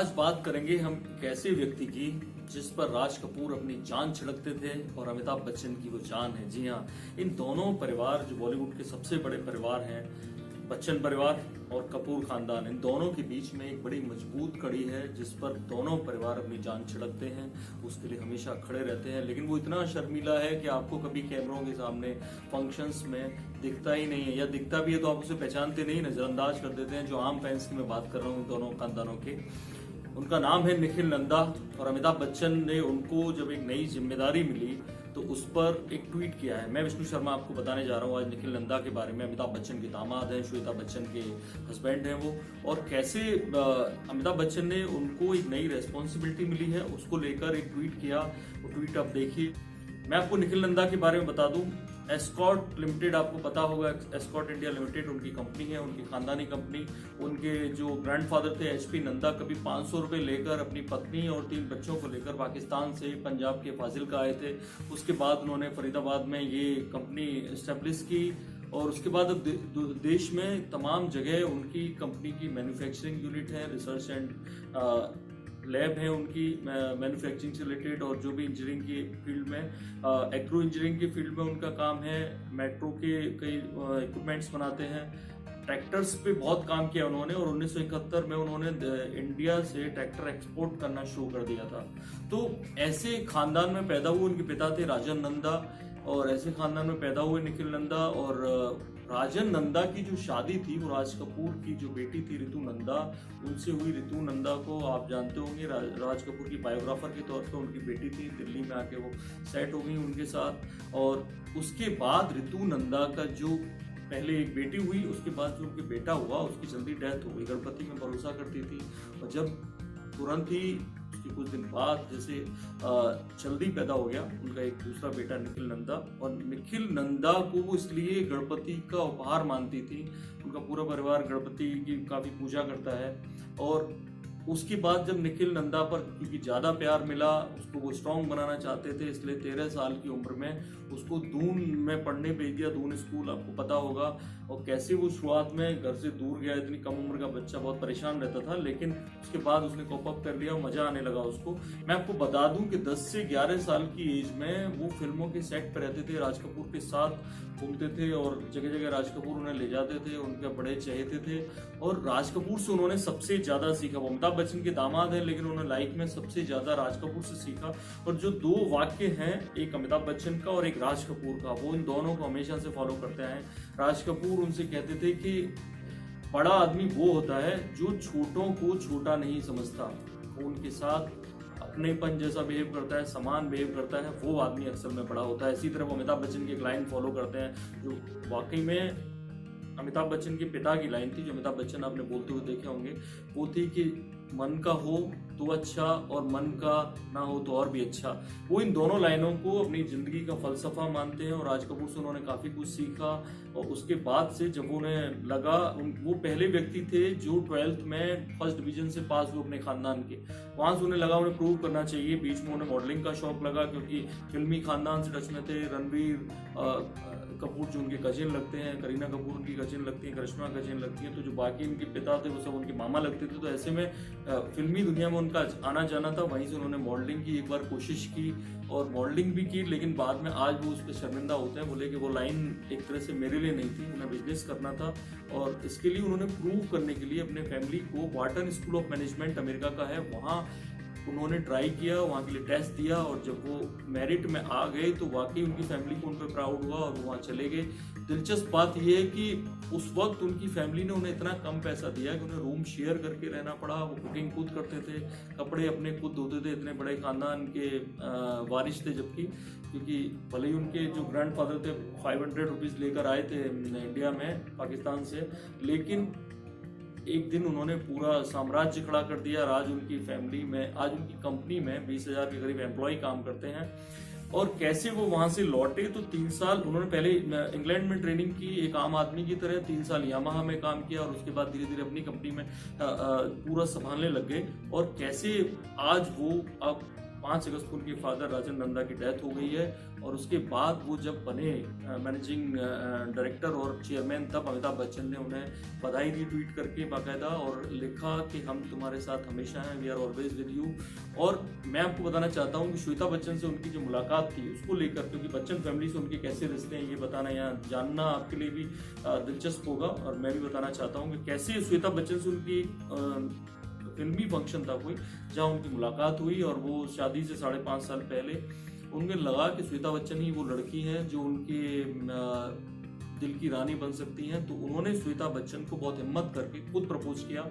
आज बात करेंगे हम एक ऐसे व्यक्ति की जिस पर राज कपूर अपनी जान छिड़कते थे और अमिताभ बच्चन की वो जान है। जी हाँ, इन दोनों परिवार जो बॉलीवुड के सबसे बड़े परिवार हैं, बच्चन परिवार और कपूर खानदान, इन दोनों के बीच में एक बड़ी मजबूत कड़ी है जिस पर दोनों परिवार अपनी जान छिड़कते हैं, उसके लिए हमेशा खड़े रहते हैं। लेकिन वो इतना शर्मीला है कि आपको कभी कैमरों के सामने फंक्शंस में दिखता ही नहीं है, या दिखता भी है तो आप उसे पहचानते नहीं, नजरअंदाज कर देते हैं। जो आम फैंस की मैं बात कर रहा हूँ इन दोनों खानदानों के, उनका नाम है निखिल नंदा। और अमिताभ बच्चन ने उनको जब एक नई जिम्मेदारी मिली तो उस पर एक ट्वीट किया है। मैं विष्णु शर्मा आपको बताने जा रहा हूँ आज निखिल नंदा के बारे में। अमिताभ बच्चन के दामाद हैं, श्वेता बच्चन के हस्बैंड हैं वो, और कैसे अमिताभ बच्चन ने उनको एक नई रेस्पॉन्सिबिलिटी मिली है उसको लेकर एक ट्वीट किया। वो ट्वीट आप देखिए। मैं आपको निखिल नंदा के बारे में बता दूं, एस्कॉर्ट लिमिटेड आपको पता होगा, एस्कॉर्ट इंडिया लिमिटेड उनकी कंपनी है, उनकी खानदानी कंपनी। उनके जो ग्रैंडफादर थे एचपी नंदा, कभी 500 रुपए लेकर अपनी पत्नी और 3 बच्चों को लेकर पाकिस्तान से पंजाब के फाजिलका आए थे। उसके बाद उन्होंने फरीदाबाद में ये कंपनी एस्टेब्लिश की और उसके बाद अब देश में तमाम जगह उनकी कंपनी की मैन्युफैक्चरिंग यूनिट है, रिसर्च एंड लैब है उनकी मैन्युफैक्चरिंग से रिलेटेड, और जो भी इंजीनियरिंग की फील्ड में, एग्रो इंजीनियरिंग की फील्ड में उनका काम है। मेट्रो के कई इक्विपमेंट्स बनाते हैं, ट्रैक्टर्स पे बहुत काम किया उन्होंने, और 1971 में उन्होंने इंडिया से ट्रैक्टर एक्सपोर्ट करना शुरू कर दिया था। तो ऐसे खानदान में पैदा हुए, उनके पिता थे राजन नंदा, और ऐसे खानदान में पैदा हुए निखिल नंदा। और राजन नंदा की जो शादी थी वो राज कपूर की जो बेटी थी रितु नंदा, उनसे हुई। रितु नंदा को आप जानते होंगे, राज कपूर की बायोग्राफर के तौर पर उनकी बेटी थी। दिल्ली में आके वो सेट हो गई उनके साथ। और उसके बाद रितु नंदा का जो पहले एक बेटी हुई, उसके बाद जो उनके बेटा हुआ उसकी जल्दी डेथ हो गई। गणपति में भरोसा करती थी, और जब तुरंत ही उसके कुछ दिन बाद जैसे जल्दी पैदा हो गया उनका एक दूसरा बेटा निखिल नंदा। और निखिल नंदा को वो इसलिए गणपति का उपहार मानती थी। उनका पूरा परिवार गणपति की काफी पूजा करता है। और उसके बाद जब निखिल नंदा पर क्योंकि ज्यादा प्यार मिला, उसको वो स्ट्रॉन्ग बनाना चाहते थे, इसलिए 13 साल की उम्र में उसको दून में पढ़ने भेज दिया। दून स्कूल आपको पता होगा। और कैसे वो शुरुआत में घर से दूर गया, इतनी कम उम्र का बच्चा बहुत परेशान रहता था, लेकिन उसके बाद उसने कोप अप कर लिया और मजा आने लगा उसको। मैं आपको बता दूं कि 10 से 11 साल की एज में वो फिल्मों के सेट पर रहते थे, राज कपूर के साथ घूमते थे और जगह जगह राज कपूर उन्हें ले जाते थे, उनके बड़े चहेते थे। और राज कपूर से उन्होंने सबसे ज्यादा सीखा। वो अमिताभ बच्चन के दामाद है, लेकिन उन्होंने लाइफ में सबसे ज्यादा राज कपूर से सीखा। और जो 2 वाक्य हैं, एक अमिताभ बच्चन का और एक राज कपूर का, वो इन दोनों को हमेशा से फॉलो करते हैं। राज कपूर उनसे कहते थे कि बड़ा आदमी वो होता है जो छोटों को छोटा नहीं समझता, वो उनके साथ अपनेपन जैसा बिहेव करता है, समान बिहेव करता है, वो आदमी अक्सर में बड़ा होता है। इसी तरह वो अमिताभ बच्चन की एक लाइन फॉलो करते हैं जो वाकई में अमिताभ बच्चन के पिता की लाइन थी, जो अमिताभ बच्चन आपने बोलते हुए देखे होंगे। वो थी कि मन का हो तो अच्छा और मन का ना हो तो और भी अच्छा। वो इन दोनों लाइनों को अपनी जिंदगी का फलसफा मानते हैं, और राज कपूर से उन्होंने काफी कुछ सीखा। और उसके बाद से जब उन्हें लगा, वो पहले व्यक्ति थे जो 12th में फर्स्ट डिवीजन से पास हुए अपने खानदान के। वहां से उन्हें लगा उन्हें प्रूव करना चाहिए। बीच में उन्हें मॉडलिंग का शौक लगा, क्योंकि फिल्मी खानदान से टच में थे। रणबीर कपूर जो उनके कजिन लगते हैं, करीना कपूर उनकी कजिन लगती है, करिश्मा कजिन लगती है, तो जो बाकी इनके पिता थे वो सब उनके मामा लगते थे। तो ऐसे में फिल्मी दुनिया में उनका आना जाना था। वहीं से उन्होंने मॉडलिंग की एक बार कोशिश की और मॉडलिंग भी की, लेकिन बाद में आज वो उस पर शर्मिंदा होते हैं। बोले कि वो लाइन एक तरह से मेरे लिए नहीं थी, उन्हें बिजनेस करना था। और इसके लिए उन्होंने प्रूव करने के लिए अपने फैमिली को वाटन स्कूल ऑफ मैनेजमेंट अमेरिका का है, वहाँ उन्होंने ट्राई किया, वहाँ के लिए टेस्ट दिया। और जब वो मेरिट में आ गए तो वाकई उनकी फैमिली को उन पर प्राउड हुआ और वो वहाँ चले गए। दिलचस्प बात यह है कि उस वक्त उनकी फैमिली ने उन्हें इतना कम पैसा दिया कि उन्हें रूम शेयर करके रहना पड़ा। वो कुकिंग खुद करते थे, कपड़े अपने खुद धोते थे, इतने बड़े खानदान के वारिस थे। जबकि क्योंकि भले ही उनके जो ग्रैंडफादर थे 500 रुपीज लेकर आए थे इंडिया में पाकिस्तान से, लेकिन एक दिन उन्होंने पूरा साम्राज्य खड़ा कर दिया। आज उनकी फैमिली में, आज उनकी कंपनी में 20,000 के करीब एम्प्लॉय काम करते हैं। और कैसे वो वहां से लौटे, तो 3 साल उन्होंने पहले इंग्लैंड में ट्रेनिंग की एक आम आदमी की तरह, 3 साल यामाहा में काम किया, और उसके बाद धीरे धीरे अपनी कंपनी में पूरा संभालने लग गए। और कैसे आज वो अब 5 अगस्त को उनके फादर राजेंद्र नंदा की डेथ हो गई है। और उसके बाद वो जब बने मैनेजिंग डायरेक्टर और चेयरमैन, तब अमिताभ बच्चन ने उन्हें बधाई दी ट्वीट करके बाकायदा, और लिखा कि हम तुम्हारे साथ हमेशा हैं, we are always with you. और मैं आपको बताना चाहता हूँ कि श्वेता बच्चन से उनकी जो मुलाकात थी उसको लेकर, क्योंकि बच्चन फैमिली से उनके कैसे रिश्ते हैं ये बताना या जानना आपके लिए भी दिलचस्प होगा। और मैं भी बताना चाहता हूँ कि कैसे श्वेता बच्चन से उनकी फिल्मी फंक्शन था कोई, जहाँ उनकी मुलाकात हुई। और वो शादी से 5.5 साल पहले उन्हें लगा कि श्वेता बच्चन ही वो लड़की है जो उनके दिल की रानी बन सकती हैं। तो उन्होंने श्वेता बच्चन को बहुत हिम्मत करके खुद प्रपोज किया।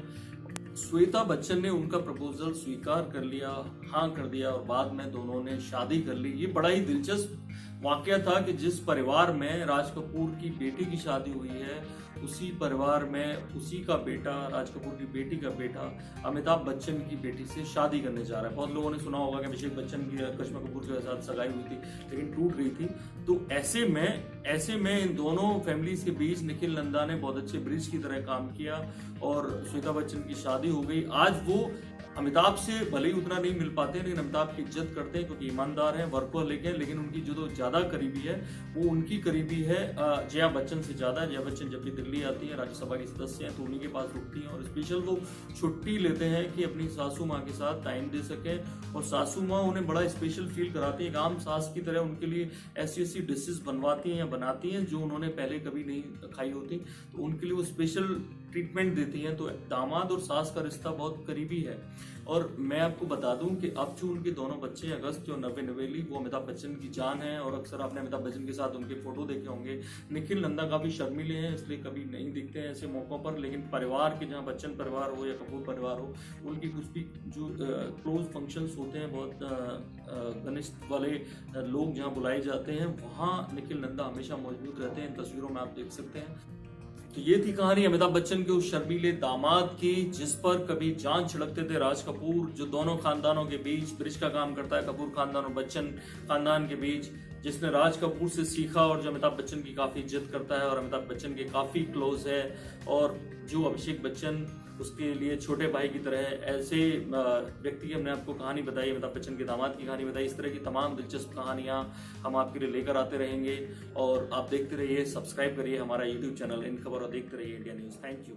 श्वेता बच्चन ने उनका प्रपोजल स्वीकार कर लिया, हाँ कर दिया, और बाद में दोनों ने शादी कर ली। ये बड़ा ही दिलचस्प वाकया था कि जिस परिवार में राज कपूर की बेटी की शादी हुई है, उसी परिवार में उसी का बेटा, राज कपूर की बेटी का बेटा अमिताभ बच्चन की बेटी से शादी करने जा रहा है। बहुत लोगों ने सुना होगा कि अभिषेक बच्चन की करिश्मा कपूर के साथ सगाई हुई थी लेकिन टूट गई थी। तो ऐसे में इन दोनों फैमिलीज के बीच निखिल नंदा ने बहुत अच्छे ब्रिज की तरह काम किया और श्वेता बच्चन की शादी हो गई। आज वो अमिताभ से भले ही उतना नहीं मिल पाते लेकिन अमिताभ की इज्जत करते हैं क्योंकि ईमानदार हैं, वर्कहोलिक हैं। लेकिन उनकी जो ज्यादा करीबी है वो उनकी करीबी है जया बच्चन से ज्यादा। जया बच्चन जब भी दिल्ली आती है, राज्यसभा की सदस्य हैं, तो उन्हीं के पास रुकती हैं और स्पेशल वो छुट्टी लेते हैं कि अपनी सासू माँ के साथ टाइम दे सकें। और सासू माँ उन्हें बड़ा स्पेशल फील कराती है, एक आम सास की तरह उनके लिए ऐसी डिशेस बनवाती हैं या बनाती हैं जो उन्होंने पहले कभी नहीं खाई होती, तो उनके लिए वो स्पेशल ट्रीटमेंट देती हैं। तो दामाद और सास का रिश्ता बहुत करीबी है। और मैं आपको बता दूं कि अब जो उनके दोनों बच्चे हैं, अगस्त और नव्य नवेली, वो अमिताभ बच्चन की जान है। और अक्सर आपने अमिताभ बच्चन के साथ उनके फोटो देखे होंगे। निखिल नंदा काफी शर्मीले हैं इसलिए कभी नहीं दिखते हैं ऐसे मौकों पर, लेकिन परिवार के, जहाँ बच्चन परिवार हो या कपूर परिवार हो, उनकी कुछ भी जो क्लोज फंक्शंस होते हैं, बहुत घनिष्ठ वाले लोग जहाँ बुलाए जाते हैं, वहाँ निखिल नंदा हमेशा मौजूद रहते हैं। इन तस्वीरों में आप देख सकते हैं। तो ये थी कहानी अमिताभ बच्चन के उस शर्मीले दामाद की जिस पर कभी जान छिड़कते थे राज कपूर, जो दोनों खानदानों के बीच ब्रिज का काम करता है, कपूर खानदान और बच्चन खानदान के बीच, जिसने राज कपूर से सीखा और जो अमिताभ बच्चन की काफी इज्जत करता है और अमिताभ बच्चन के काफी क्लोज है। और जो अभिषेक बच्चन उसके लिए छोटे भाई की तरह है। ऐसे व्यक्ति की हमने आपको कहानी बताई, अमिताभ बच्चन के दामाद की कहानी बताई। इस तरह की तमाम दिलचस्प कहानियां हम आपके लिए लेकर आते रहेंगे और आप देखते रहिए, सब्सक्राइब करिए हमारा यूट्यूब चैनल इन खबर और देखते रहिए इंडिया न्यूज। Thank you.